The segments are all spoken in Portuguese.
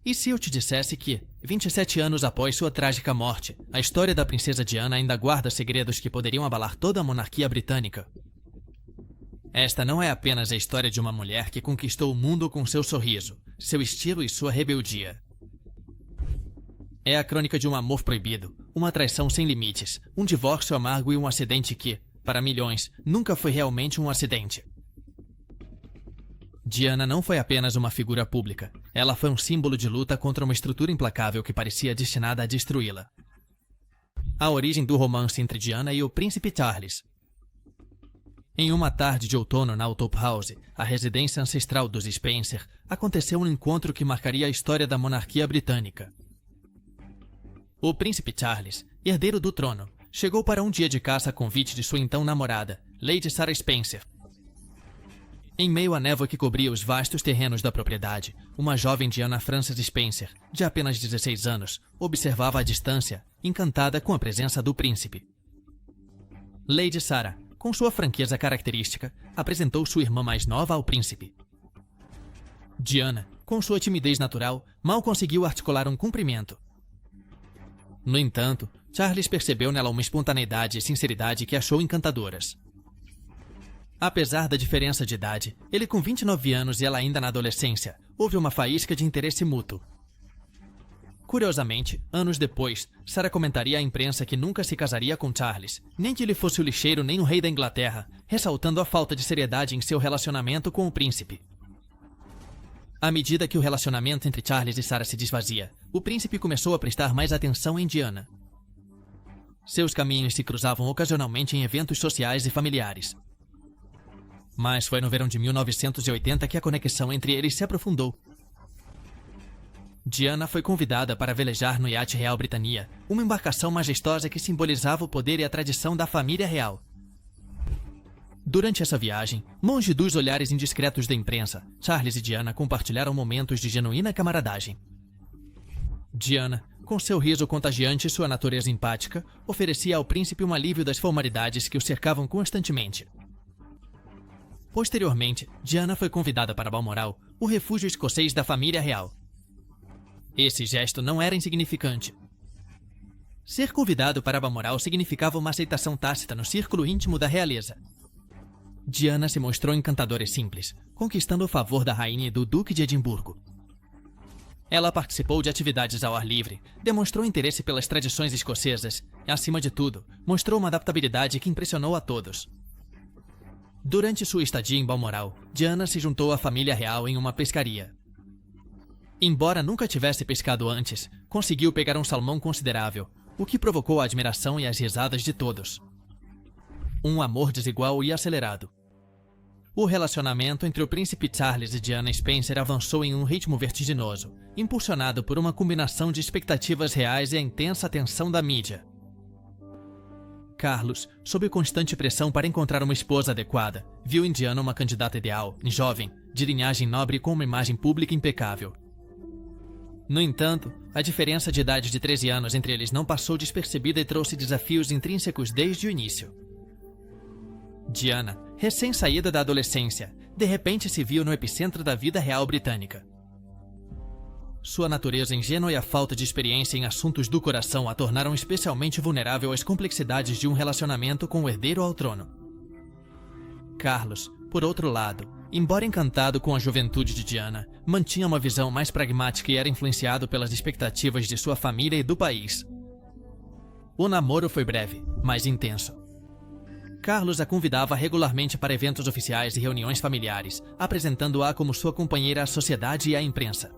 E se eu te dissesse que, 27 anos após sua trágica morte, a história da princesa Diana ainda guarda segredos que poderiam abalar toda a monarquia britânica? Esta não é apenas a história de uma mulher que conquistou o mundo com seu sorriso, seu estilo e sua rebeldia. É a crônica de um amor proibido, uma traição sem limites, um divórcio amargo e um acidente que, para milhões, nunca foi realmente um acidente. Diana não foi apenas uma figura pública. Ela foi um símbolo de luta contra uma estrutura implacável que parecia destinada a destruí-la. A origem do romance entre Diana e o príncipe Charles. Em uma tarde de outono na Althorp House, a residência ancestral dos Spencer, aconteceu um encontro que marcaria a história da monarquia britânica. O príncipe Charles, herdeiro do trono, chegou para um dia de caça a convite de sua então namorada, Lady Sarah Spencer. Em meio à névoa que cobria os vastos terrenos da propriedade, uma jovem Diana Frances Spencer, de apenas 16 anos, observava à distância, encantada com a presença do príncipe. Lady Sarah, com sua franqueza característica, apresentou sua irmã mais nova ao príncipe. Diana, com sua timidez natural, mal conseguiu articular um cumprimento. No entanto, Charles percebeu nela uma espontaneidade e sinceridade que achou encantadoras. Apesar da diferença de idade, ele com 29 anos e ela ainda na adolescência, houve uma faísca de interesse mútuo. Curiosamente, anos depois, Sarah comentaria à imprensa que nunca se casaria com Charles, nem que ele fosse o lixeiro nem o rei da Inglaterra, ressaltando a falta de seriedade em seu relacionamento com o príncipe. À medida que o relacionamento entre Charles e Sarah se desvazia, o príncipe começou a prestar mais atenção em Diana. Seus caminhos se cruzavam ocasionalmente em eventos sociais e familiares. Mas foi no verão de 1980 que a conexão entre eles se aprofundou. Diana foi convidada para velejar no iate real Britannia, uma embarcação majestosa que simbolizava o poder e a tradição da família real. Durante essa viagem, longe dos olhares indiscretos da imprensa, Charles e Diana compartilharam momentos de genuína camaradagem. Diana, com seu riso contagiante e sua natureza empática, oferecia ao príncipe um alívio das formalidades que o cercavam constantemente. Posteriormente, Diana foi convidada para Balmoral, o refúgio escocês da família real. Esse gesto não era insignificante. Ser convidado para Balmoral significava uma aceitação tácita no círculo íntimo da realeza. Diana se mostrou encantadora e simples, conquistando o favor da rainha e do duque de Edimburgo. Ela participou de atividades ao ar livre, demonstrou interesse pelas tradições escocesas e, acima de tudo, mostrou uma adaptabilidade que impressionou a todos. Durante sua estadia em Balmoral, Diana se juntou à família real em uma pescaria. Embora nunca tivesse pescado antes, conseguiu pegar um salmão considerável, o que provocou a admiração e as risadas de todos. Um amor desigual e acelerado. O relacionamento entre o príncipe Charles e Diana Spencer avançou em um ritmo vertiginoso, impulsionado por uma combinação de expectativas reais e a intensa atenção da mídia. Carlos, sob constante pressão para encontrar uma esposa adequada, viu em Diana uma candidata ideal, jovem, de linhagem nobre e com uma imagem pública impecável. No entanto, a diferença de idade de 13 anos entre eles não passou despercebida e trouxe desafios intrínsecos desde o início. Diana, recém-saída da adolescência, de repente se viu no epicentro da vida real britânica. Sua natureza ingênua e a falta de experiência em assuntos do coração a tornaram especialmente vulnerável às complexidades de um relacionamento com o herdeiro ao trono. Carlos, por outro lado, embora encantado com a juventude de Diana, mantinha uma visão mais pragmática e era influenciado pelas expectativas de sua família e do país. O namoro foi breve, mas intenso. Carlos a convidava regularmente para eventos oficiais e reuniões familiares, apresentando-a como sua companheira à sociedade e à imprensa.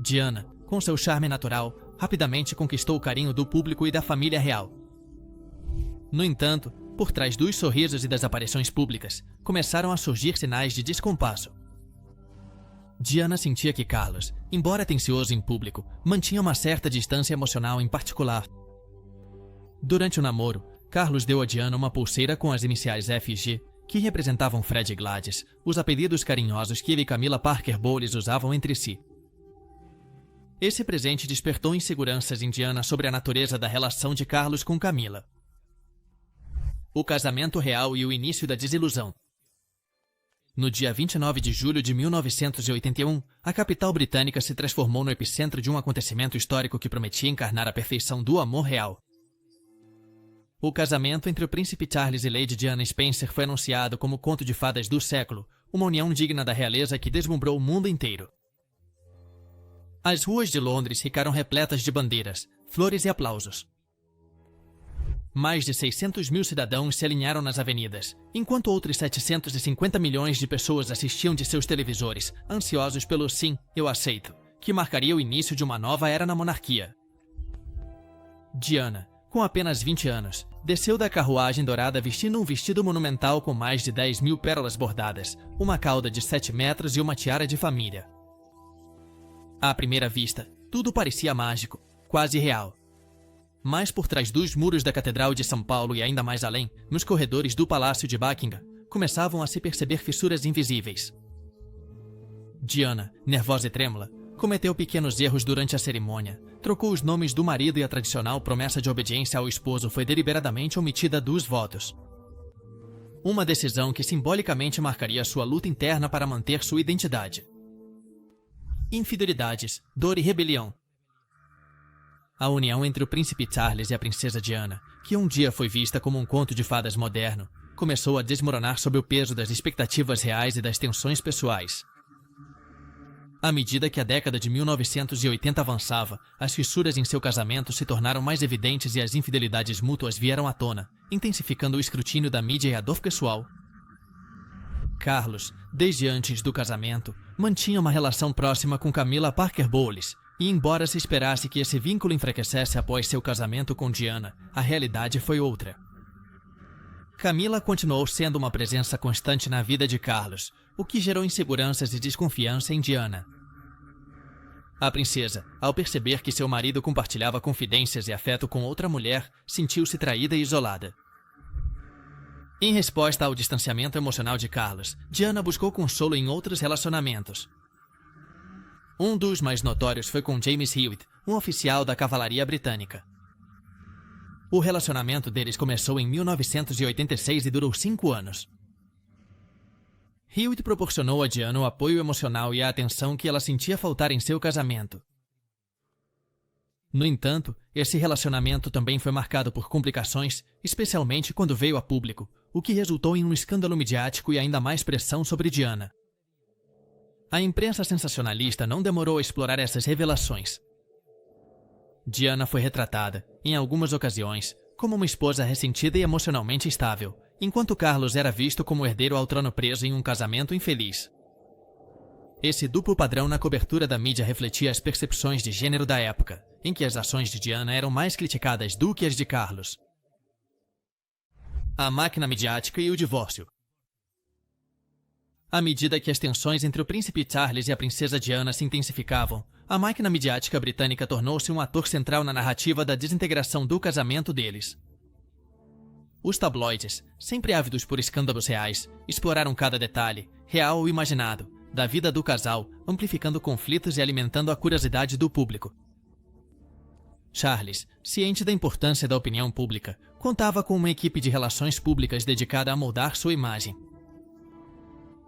Diana, com seu charme natural, rapidamente conquistou o carinho do público e da família real. No entanto, por trás dos sorrisos e das aparições públicas, começaram a surgir sinais de descompasso. Diana sentia que Carlos, embora atencioso em público, mantinha uma certa distância emocional em particular. Durante o namoro, Carlos deu a Diana uma pulseira com as iniciais FG, que representavam Fred e Gladys, os apelidos carinhosos que ele e Camilla Parker Bowles usavam entre si. Esse presente despertou inseguranças em Diana sobre a natureza da relação de Carlos com Camilla. O casamento real e o início da desilusão. No dia 29 de julho de 1981, a capital britânica se transformou no epicentro de um acontecimento histórico que prometia encarnar a perfeição do amor real. O casamento entre o príncipe Charles e Lady Diana Spencer foi anunciado como o conto de fadas do século, uma união digna da realeza que deslumbrou o mundo inteiro. As ruas de Londres ficaram repletas de bandeiras, flores e aplausos. Mais de 600 mil cidadãos se alinharam nas avenidas, enquanto outros 750 milhões de pessoas assistiam de seus televisores, ansiosos pelo sim, eu aceito, que marcaria o início de uma nova era na monarquia. Diana, com apenas 20 anos, desceu da carruagem dourada vestindo um vestido monumental com mais de 10 mil pérolas bordadas, uma cauda de 7 metros e uma tiara de família. À primeira vista, tudo parecia mágico, quase real. Mas por trás dos muros da Catedral de São Paulo e ainda mais além, nos corredores do Palácio de Buckingham, começavam a se perceber fissuras invisíveis. Diana, nervosa e trêmula, cometeu pequenos erros durante a cerimônia, trocou os nomes do marido e a tradicional promessa de obediência ao esposo foi deliberadamente omitida dos votos. Uma decisão que simbolicamente marcaria sua luta interna para manter sua identidade. Infidelidades, dor e rebelião. A união entre o príncipe Charles e a princesa Diana, que um dia foi vista como um conto de fadas moderno, começou a desmoronar sob o peso das expectativas reais e das tensões pessoais. À medida que a década de 1980 avançava, as fissuras em seu casamento se tornaram mais evidentes e as infidelidades mútuas vieram à tona, intensificando o escrutínio da mídia e a dor pessoal. Carlos, desde antes do casamento, mantinha uma relação próxima com Camilla Parker Bowles, e embora se esperasse que esse vínculo enfraquecesse após seu casamento com Diana, a realidade foi outra. Camilla continuou sendo uma presença constante na vida de Carlos, o que gerou inseguranças e desconfiança em Diana. A princesa, ao perceber que seu marido compartilhava confidências e afeto com outra mulher, sentiu-se traída e isolada. Em resposta ao distanciamento emocional de Carlos, Diana buscou consolo em outros relacionamentos. Um dos mais notórios foi com James Hewitt, um oficial da cavalaria britânica. O relacionamento deles começou em 1986 e durou 5 anos. Hewitt proporcionou a Diana o apoio emocional e a atenção que ela sentia faltar em seu casamento. No entanto, esse relacionamento também foi marcado por complicações, especialmente quando veio a público, o que resultou em um escândalo midiático e ainda mais pressão sobre Diana. A imprensa sensacionalista não demorou a explorar essas revelações. Diana foi retratada, em algumas ocasiões, como uma esposa ressentida e emocionalmente instável, enquanto Carlos era visto como herdeiro ao trono preso em um casamento infeliz. Esse duplo padrão na cobertura da mídia refletia as percepções de gênero da época, em que as ações de Diana eram mais criticadas do que as de Carlos. A máquina midiática e o divórcio. À medida que as tensões entre o príncipe Charles e a princesa Diana se intensificavam, a máquina midiática britânica tornou-se um ator central na narrativa da desintegração do casamento deles. Os tabloides, sempre ávidos por escândalos reais, exploraram cada detalhe, real ou imaginado, da vida do casal, amplificando conflitos e alimentando a curiosidade do público. Charles, ciente da importância da opinião pública, contava com uma equipe de relações públicas dedicada a moldar sua imagem.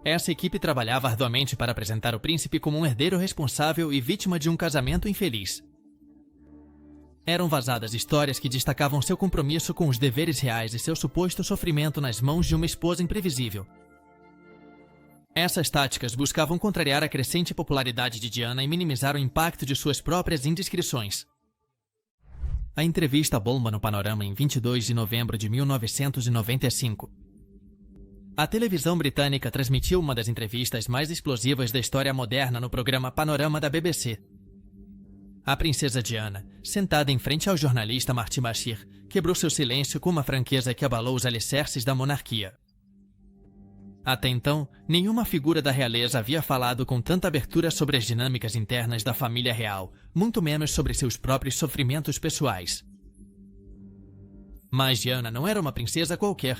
Essa equipe trabalhava arduamente para apresentar o príncipe como um herdeiro responsável e vítima de um casamento infeliz. Eram vazadas histórias que destacavam seu compromisso com os deveres reais e seu suposto sofrimento nas mãos de uma esposa imprevisível. Essas táticas buscavam contrariar a crescente popularidade de Diana e minimizar o impacto de suas próprias indiscrições. A entrevista bomba no Panorama em 22 de novembro de 1995. A televisão britânica transmitiu uma das entrevistas mais explosivas da história moderna no programa Panorama da BBC. A princesa Diana, sentada em frente ao jornalista Martin Bashir, quebrou seu silêncio com uma franqueza que abalou os alicerces da monarquia. Até então, nenhuma figura da realeza havia falado com tanta abertura sobre as dinâmicas internas da família real, muito menos sobre seus próprios sofrimentos pessoais. Mas Diana não era uma princesa qualquer.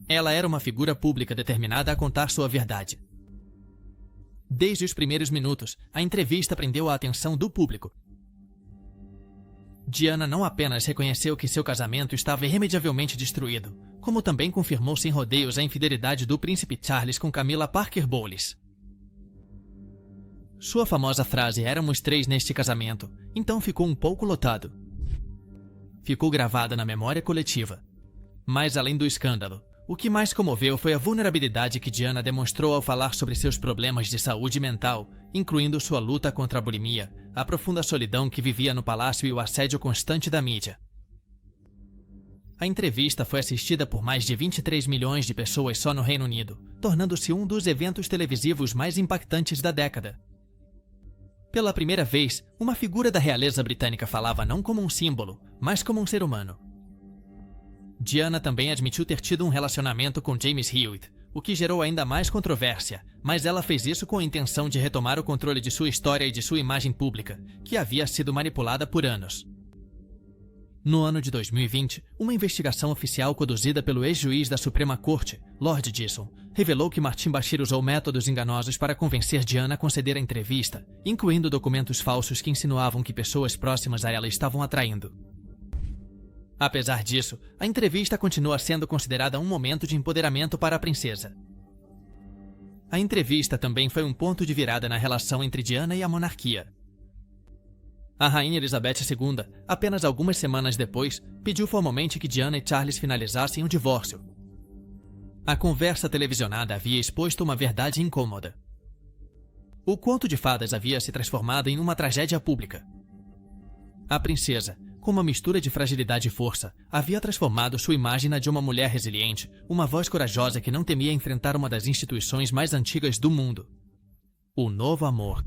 Ela era uma figura pública determinada a contar sua verdade. Desde os primeiros minutos, a entrevista prendeu a atenção do público. Diana não apenas reconheceu que seu casamento estava irremediavelmente destruído, como também confirmou sem rodeios a infidelidade do príncipe Charles com Camilla Parker Bowles. Sua famosa frase "éramos 3 neste casamento", então ficou um pouco lotado. Ficou gravada na memória coletiva. Mas além do escândalo, o que mais comoveu foi a vulnerabilidade que Diana demonstrou ao falar sobre seus problemas de saúde mental, incluindo sua luta contra a bulimia, a profunda solidão que vivia no palácio e o assédio constante da mídia. A entrevista foi assistida por mais de 23 milhões de pessoas só no Reino Unido, tornando-se um dos eventos televisivos mais impactantes da década. Pela primeira vez, uma figura da realeza britânica falava não como um símbolo, mas como um ser humano. Diana também admitiu ter tido um relacionamento com James Hewitt, o que gerou ainda mais controvérsia, mas ela fez isso com a intenção de retomar o controle de sua história e de sua imagem pública, que havia sido manipulada por anos. No ano de 2020, uma investigação oficial conduzida pelo ex-juiz da Suprema Corte, Lord Disson, revelou que Martin Bashir usou métodos enganosos para convencer Diana a conceder a entrevista, incluindo documentos falsos que insinuavam que pessoas próximas a ela estavam a traindo. Apesar disso, a entrevista continua sendo considerada um momento de empoderamento para a princesa. A entrevista também foi um ponto de virada na relação entre Diana e a monarquia. A rainha Elizabeth II, apenas algumas semanas depois, pediu formalmente que Diana e Charles finalizassem o divórcio. A conversa televisionada havia exposto uma verdade incômoda. O conto de fadas havia se transformado em uma tragédia pública. A princesa, com uma mistura de fragilidade e força, havia transformado sua imagem na de uma mulher resiliente, uma voz corajosa que não temia enfrentar uma das instituições mais antigas do mundo: o novo amor.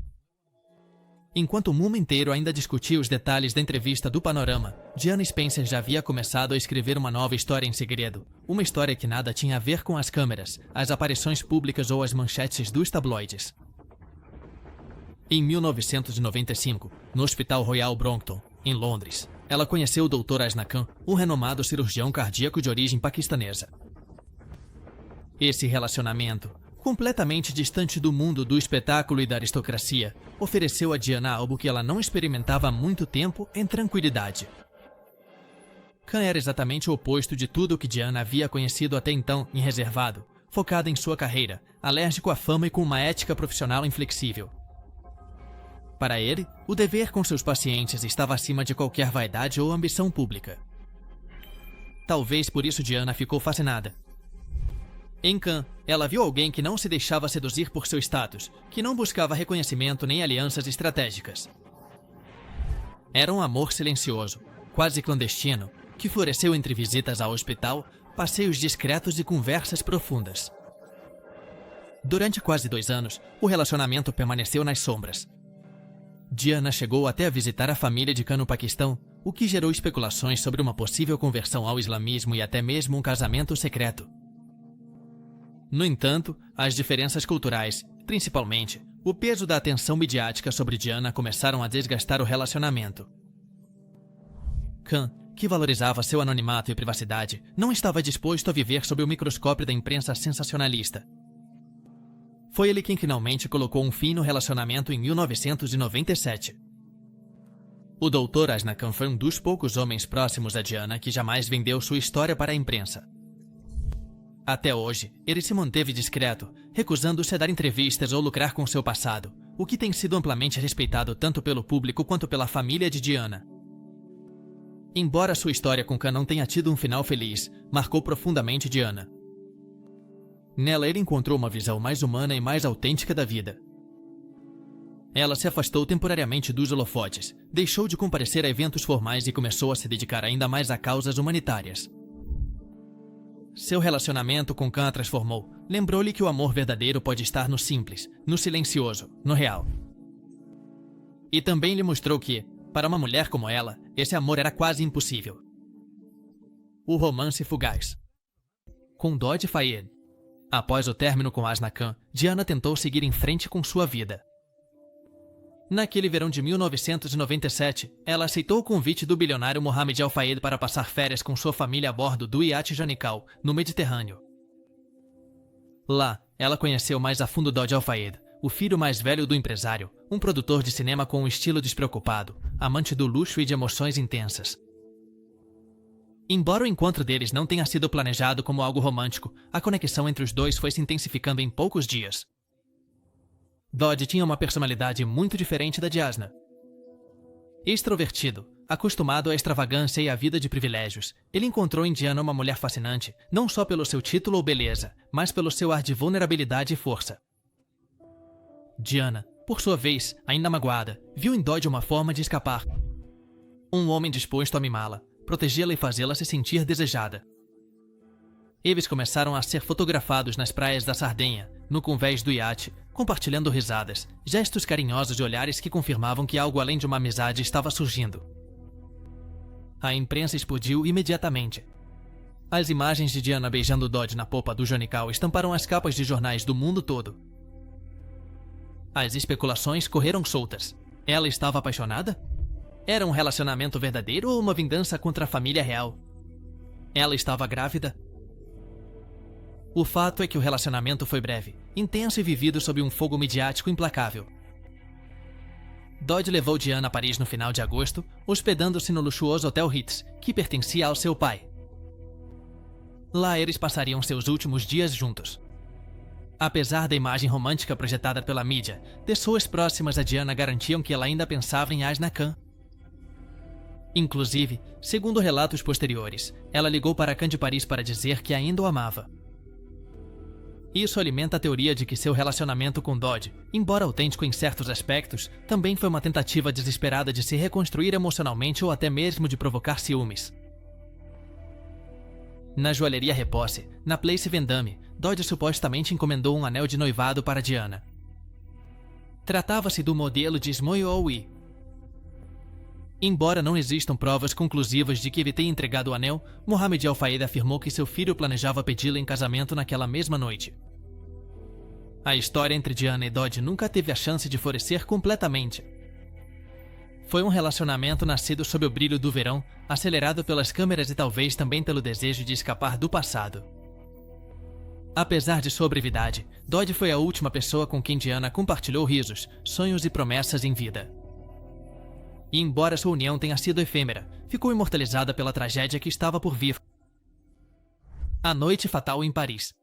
Enquanto o mundo inteiro ainda discutia os detalhes da entrevista do Panorama, Diana Spencer já havia começado a escrever uma nova história em segredo. Uma história que nada tinha a ver com as câmeras, as aparições públicas ou as manchetes dos tabloides. Em 1995, no Hospital Royal Brompton, em Londres, ela conheceu o Dr. Asna Khan, um renomado cirurgião cardíaco de origem paquistanesa. Esse relacionamento, completamente distante do mundo do espetáculo e da aristocracia, ofereceu a Diana algo que ela não experimentava há muito tempo em tranquilidade. Khan era exatamente o oposto de tudo o que Diana havia conhecido até então em reservado, focada em sua carreira, alérgico à fama e com uma ética profissional inflexível. Para ele, o dever com seus pacientes estava acima de qualquer vaidade ou ambição pública. Talvez por isso Diana ficou fascinada. Em Khan, ela viu alguém que não se deixava seduzir por seu status, que não buscava reconhecimento nem alianças estratégicas. Era um amor silencioso, quase clandestino, que floresceu entre visitas ao hospital, passeios discretos e conversas profundas. Durante quase 2 anos, o relacionamento permaneceu nas sombras. Diana chegou até a visitar a família de Khan no Paquistão, o que gerou especulações sobre uma possível conversão ao islamismo e até mesmo um casamento secreto. No entanto, as diferenças culturais, principalmente o peso da atenção midiática sobre Diana, começaram a desgastar o relacionamento. Khan, que valorizava seu anonimato e privacidade, não estava disposto a viver sob o microscópio da imprensa sensacionalista. Foi ele quem finalmente colocou um fim no relacionamento em 1997. O Dr. Asna Khan foi um dos poucos homens próximos a Diana que jamais vendeu sua história para a imprensa. Até hoje, ele se manteve discreto, recusando-se a dar entrevistas ou lucrar com seu passado, o que tem sido amplamente respeitado tanto pelo público quanto pela família de Diana. Embora sua história com Khan não tenha tido um final feliz, marcou profundamente Diana. Nela ele encontrou uma visão mais humana e mais autêntica da vida. Ela se afastou temporariamente dos holofotes, deixou de comparecer a eventos formais e começou a se dedicar ainda mais a causas humanitárias. Seu relacionamento com Khan a transformou. Lembrou-lhe que o amor verdadeiro pode estar no simples, no silencioso, no real. E também lhe mostrou que, para uma mulher como ela, esse amor era quase impossível. O romance fugaz. Com Dodi Fayed. Após o término com Asna Khan, Diana tentou seguir em frente com sua vida. Naquele verão de 1997, ela aceitou o convite do bilionário Mohammed Al Fayed para passar férias com sua família a bordo do iate Janikal, no Mediterrâneo. Lá, ela conheceu mais a fundo Dodi Al Fayed, o filho mais velho do empresário, um produtor de cinema com um estilo despreocupado, amante do luxo e de emoções intensas. Embora o encontro deles não tenha sido planejado como algo romântico, a conexão entre os dois foi se intensificando em poucos dias. Dodge tinha uma personalidade muito diferente da de Asna. Extrovertido, acostumado à extravagância e à vida de privilégios, ele encontrou em Diana uma mulher fascinante, não só pelo seu título ou beleza, mas pelo seu ar de vulnerabilidade e força. Diana, por sua vez, ainda magoada, viu em Dodge uma forma de escapar. Um homem disposto a mimá-la, protegê-la e fazê-la se sentir desejada. Eles começaram a ser fotografados nas praias da Sardenha, no convés do iate, compartilhando risadas, gestos carinhosos e olhares que confirmavam que algo além de uma amizade estava surgindo. A imprensa explodiu imediatamente. As imagens de Diana beijando Dodge na popa do Jonical estamparam as capas de jornais do mundo todo. As especulações correram soltas. Ela estava apaixonada? Era um relacionamento verdadeiro ou uma vingança contra a família real? Ela estava grávida? O fato é que o relacionamento foi breve, intenso e vivido sob um fogo midiático implacável. Dodge levou Diana a Paris no final de agosto, hospedando-se no luxuoso Hotel Ritz, que pertencia ao seu pai. Lá eles passariam seus últimos dias juntos. Apesar da imagem romântica projetada pela mídia, pessoas próximas a Diana garantiam que ela ainda pensava em Asna Khan. Inclusive, segundo relatos posteriores, ela ligou para Khan de Paris para dizer que ainda o amava. Isso alimenta a teoria de que seu relacionamento com Dodge, embora autêntico em certos aspectos, também foi uma tentativa desesperada de se reconstruir emocionalmente ou até mesmo de provocar ciúmes. Na joalheria Repousse, na Place Vendôme, Dodge supostamente encomendou um anel de noivado para Diana. Tratava-se do modelo de Smoy-Owi. Embora não existam provas conclusivas de que ele tenha entregado o anel, Mohamed Al-Fayed afirmou que seu filho planejava pedi-la em casamento naquela mesma noite. A história entre Diana e Dodge nunca teve a chance de florescer completamente. Foi um relacionamento nascido sob o brilho do verão, acelerado pelas câmeras e talvez também pelo desejo de escapar do passado. Apesar de sua brevidade, Dodge foi a última pessoa com quem Diana compartilhou risos, sonhos e promessas em vida. E embora sua união tenha sido efêmera, ficou imortalizada pela tragédia que estava por vir. A noite fatal em Paris.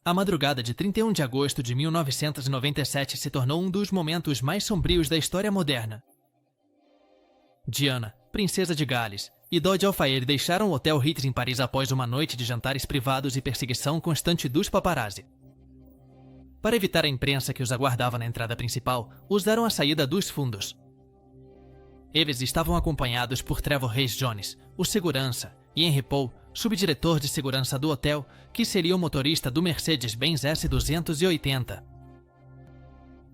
A madrugada de 31 de agosto de 1997 se tornou um dos momentos mais sombrios da história moderna. Diana, princesa de Gales, e Dodge Al-Fayed deixaram o Hotel Ritz em Paris após uma noite de jantares privados e perseguição constante dos paparazzi. Para evitar a imprensa que os aguardava na entrada principal, usaram a saída dos fundos. Eles estavam acompanhados por Trevor Hayes Jones, o segurança, e Henry Paul, subdiretor de segurança do hotel, que seria o motorista do Mercedes-Benz S280.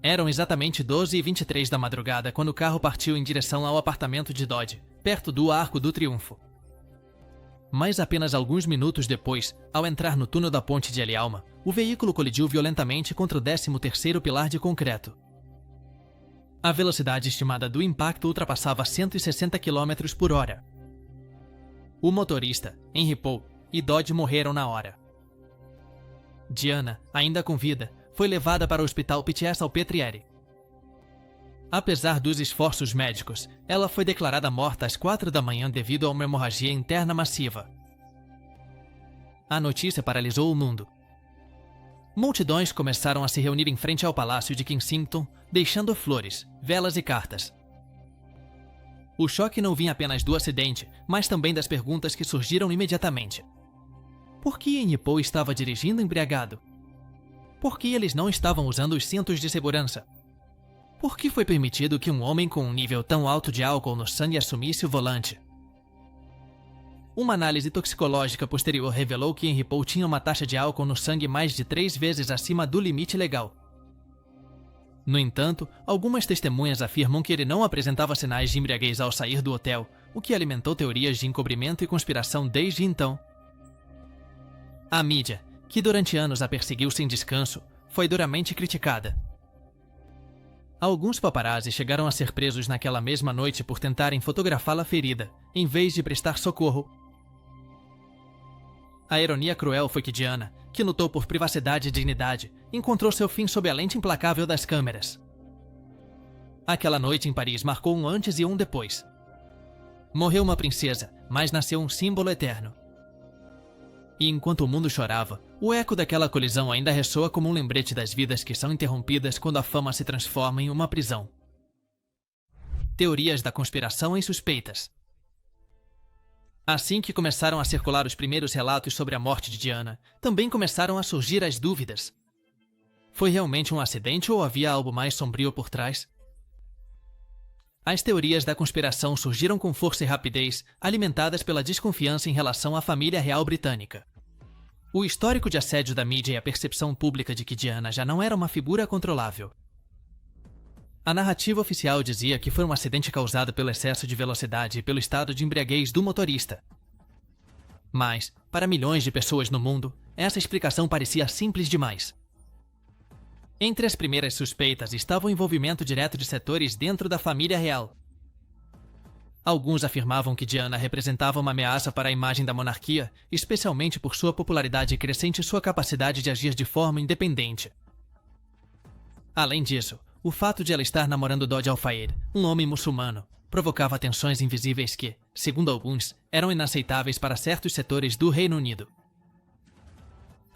Eram exatamente 12h23 da madrugada quando o carro partiu em direção ao apartamento de Dodge, perto do Arco do Triunfo. Mas apenas alguns minutos depois, ao entrar no túnel da ponte de El Alma, o veículo colidiu violentamente contra o 13º pilar de concreto. A velocidade estimada do impacto ultrapassava 160 km por hora. O motorista, Henry Paul, e Dodge morreram na hora. Diana, ainda com vida, foi levada para o hospital Pitié-Salpêtrière. Apesar dos esforços médicos, ela foi declarada morta às 4 da manhã devido a uma hemorragia interna massiva. A notícia paralisou o mundo. Multidões começaram a se reunir em frente ao Palácio de Kensington, deixando flores, velas e cartas. O choque não vinha apenas do acidente, mas também das perguntas que surgiram imediatamente. Por que Henry Paul estava dirigindo embriagado? Por que eles não estavam usando os cintos de segurança? Por que foi permitido que um homem com um nível tão alto de álcool no sangue assumisse o volante? Uma análise toxicológica posterior revelou que Henry Paul tinha uma taxa de álcool no sangue mais de 3 vezes acima do limite legal. No entanto, algumas testemunhas afirmam que ele não apresentava sinais de embriaguez ao sair do hotel, o que alimentou teorias de encobrimento e conspiração desde então. A mídia, que durante anos a perseguiu sem descanso, foi duramente criticada. Alguns paparazzi chegaram a ser presos naquela mesma noite por tentarem fotografá-la ferida, em vez de prestar socorro. A ironia cruel foi que Diana, que lutou por privacidade e dignidade, encontrou seu fim sob a lente implacável das câmeras. Aquela noite em Paris marcou um antes e um depois. Morreu uma princesa, mas nasceu um símbolo eterno. E enquanto o mundo chorava, o eco daquela colisão ainda ressoa como um lembrete das vidas que são interrompidas quando a fama se transforma em uma prisão. Teorias da conspiração e suspeitas. Assim que começaram a circular os primeiros relatos sobre a morte de Diana, também começaram a surgir as dúvidas. Foi realmente um acidente ou havia algo mais sombrio por trás? As teorias da conspiração surgiram com força e rapidez, alimentadas pela desconfiança em relação à família real britânica. O histórico de assédio da mídia e a percepção pública de que Diana já não era uma figura controlável. A narrativa oficial dizia que foi um acidente causado pelo excesso de velocidade e pelo estado de embriaguez do motorista. Mas, para milhões de pessoas no mundo, essa explicação parecia simples demais. Entre as primeiras suspeitas estava o envolvimento direto de setores dentro da família real. Alguns afirmavam que Diana representava uma ameaça para a imagem da monarquia, especialmente por sua popularidade crescente e sua capacidade de agir de forma independente. Além disso, o fato de ela estar namorando Dodi Al-Fayed, um homem muçulmano, provocava tensões invisíveis que, segundo alguns, eram inaceitáveis para certos setores do Reino Unido.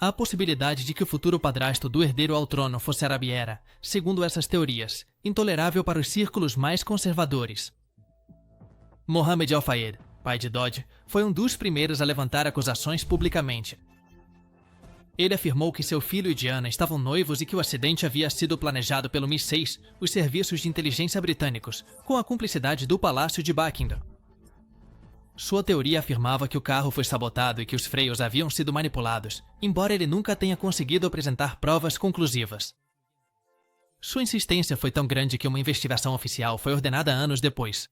A possibilidade de que o futuro padrasto do herdeiro ao trono fosse árabe era, segundo essas teorias, intolerável para os círculos mais conservadores. Mohammed Al-Fayed, pai de Dodi, foi um dos primeiros a levantar acusações publicamente. Ele afirmou que seu filho e Diana estavam noivos e que o acidente havia sido planejado pelo MI6, os serviços de inteligência britânicos, com a cumplicidade do Palácio de Buckingham. Sua teoria afirmava que o carro foi sabotado e que os freios haviam sido manipulados, embora ele nunca tenha conseguido apresentar provas conclusivas. Sua insistência foi tão grande que uma investigação oficial foi ordenada anos depois.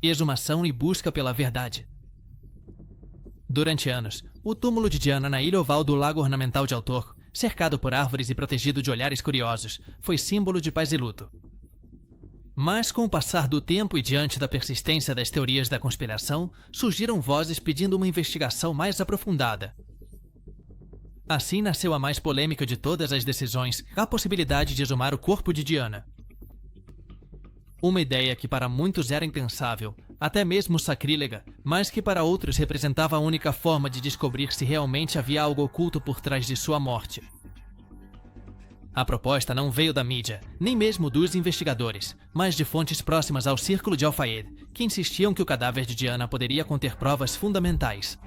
Exumação e busca pela verdade. Durante anos, o túmulo de Diana na ilha oval do Lago Ornamental de Altorco, cercado por árvores e protegido de olhares curiosos, foi símbolo de paz e luto. Mas com o passar do tempo e diante da persistência das teorias da conspiração, surgiram vozes pedindo uma investigação mais aprofundada. Assim nasceu a mais polêmica de todas as decisões, a possibilidade de exumar o corpo de Diana. Uma ideia que para muitos era impensável, até mesmo sacrílega, mas que para outros representava a única forma de descobrir se realmente havia algo oculto por trás de sua morte. A proposta não veio da mídia, nem mesmo dos investigadores, mas de fontes próximas ao círculo de Al-Fayed, que insistiam que o cadáver de Diana poderia conter provas fundamentais.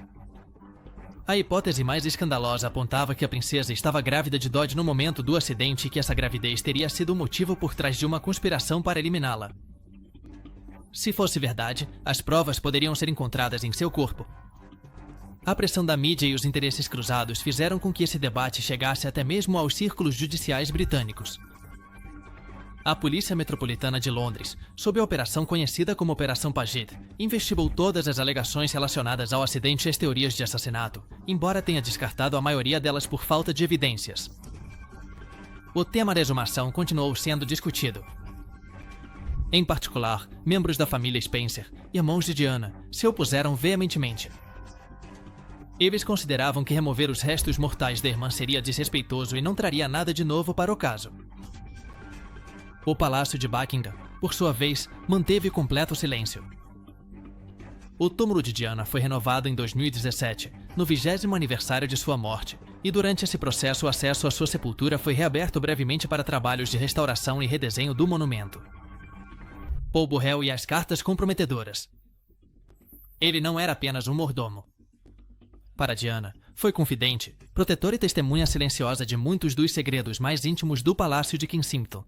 A hipótese mais escandalosa apontava que a princesa estava grávida de Dodi no momento do acidente e que essa gravidez teria sido o motivo por trás de uma conspiração para eliminá-la. Se fosse verdade, as provas poderiam ser encontradas em seu corpo. A pressão da mídia e os interesses cruzados fizeram com que esse debate chegasse até mesmo aos círculos judiciais britânicos. A Polícia Metropolitana de Londres, sob a operação conhecida como Operação Paget, investigou todas as alegações relacionadas ao acidente e as teorias de assassinato, embora tenha descartado a maioria delas por falta de evidências. O tema da exumação continuou sendo discutido. Em particular, membros da família Spencer, irmãos de Diana, se opuseram veementemente. Eles consideravam que remover os restos mortais da irmã seria desrespeitoso e não traria nada de novo para o caso. O Palácio de Buckingham, por sua vez, manteve completo silêncio. O túmulo de Diana foi renovado em 2017, no 20º aniversário de sua morte, e durante esse processo o acesso à sua sepultura foi reaberto brevemente para trabalhos de restauração e redesenho do monumento. Paul Burrell e as cartas comprometedoras. Ele não era apenas um mordomo. Para Diana, foi confidente, protetora e testemunha silenciosa de muitos dos segredos mais íntimos do Palácio de Kensington.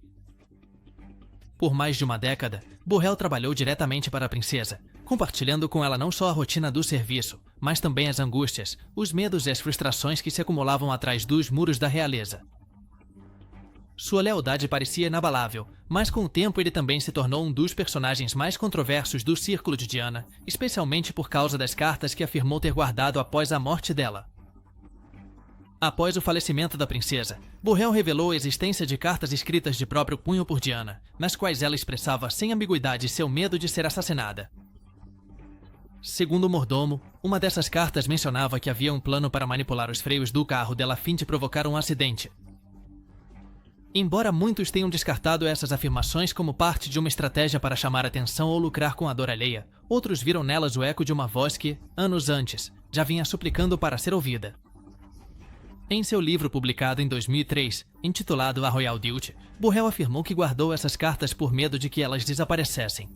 Por mais de uma década, Burrell trabalhou diretamente para a princesa, compartilhando com ela não só a rotina do serviço, mas também as angústias, os medos e as frustrações que se acumulavam atrás dos muros da realeza. Sua lealdade parecia inabalável, mas com o tempo ele também se tornou um dos personagens mais controversos do círculo de Diana, especialmente por causa das cartas que afirmou ter guardado após a morte dela. Após o falecimento da princesa, Burrell revelou a existência de cartas escritas de próprio punho por Diana, nas quais ela expressava sem ambiguidade seu medo de ser assassinada. Segundo o mordomo, uma dessas cartas mencionava que havia um plano para manipular os freios do carro dela a fim de provocar um acidente. Embora muitos tenham descartado essas afirmações como parte de uma estratégia para chamar atenção ou lucrar com a dor alheia, outros viram nelas o eco de uma voz que, anos antes, já vinha suplicando para ser ouvida. Em seu livro publicado em 2003, intitulado A Royal Duty, Burrell afirmou que guardou essas cartas por medo de que elas desaparecessem.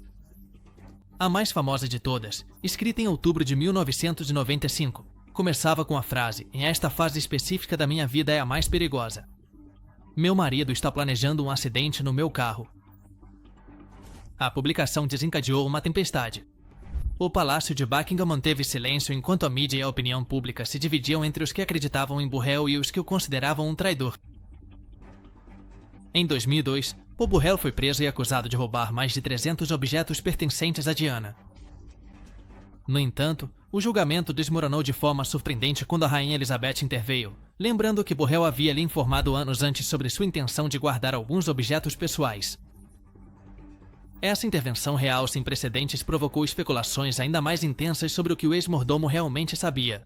A mais famosa de todas, escrita em outubro de 1995, começava com a frase: "Esta fase específica da minha vida é a mais perigosa. Meu marido está planejando um acidente no meu carro." A publicação desencadeou uma tempestade. O Palácio de Buckingham manteve silêncio enquanto a mídia e a opinião pública se dividiam entre os que acreditavam em Burrell e os que o consideravam um traidor. Em 2002, Paul Burrell foi preso e acusado de roubar mais de 300 objetos pertencentes a Diana. No entanto, o julgamento desmoronou de forma surpreendente quando a Rainha Elizabeth interveio, lembrando que Burrell havia lhe informado anos antes sobre sua intenção de guardar alguns objetos pessoais. Essa intervenção real sem precedentes provocou especulações ainda mais intensas sobre o que o ex-mordomo realmente sabia.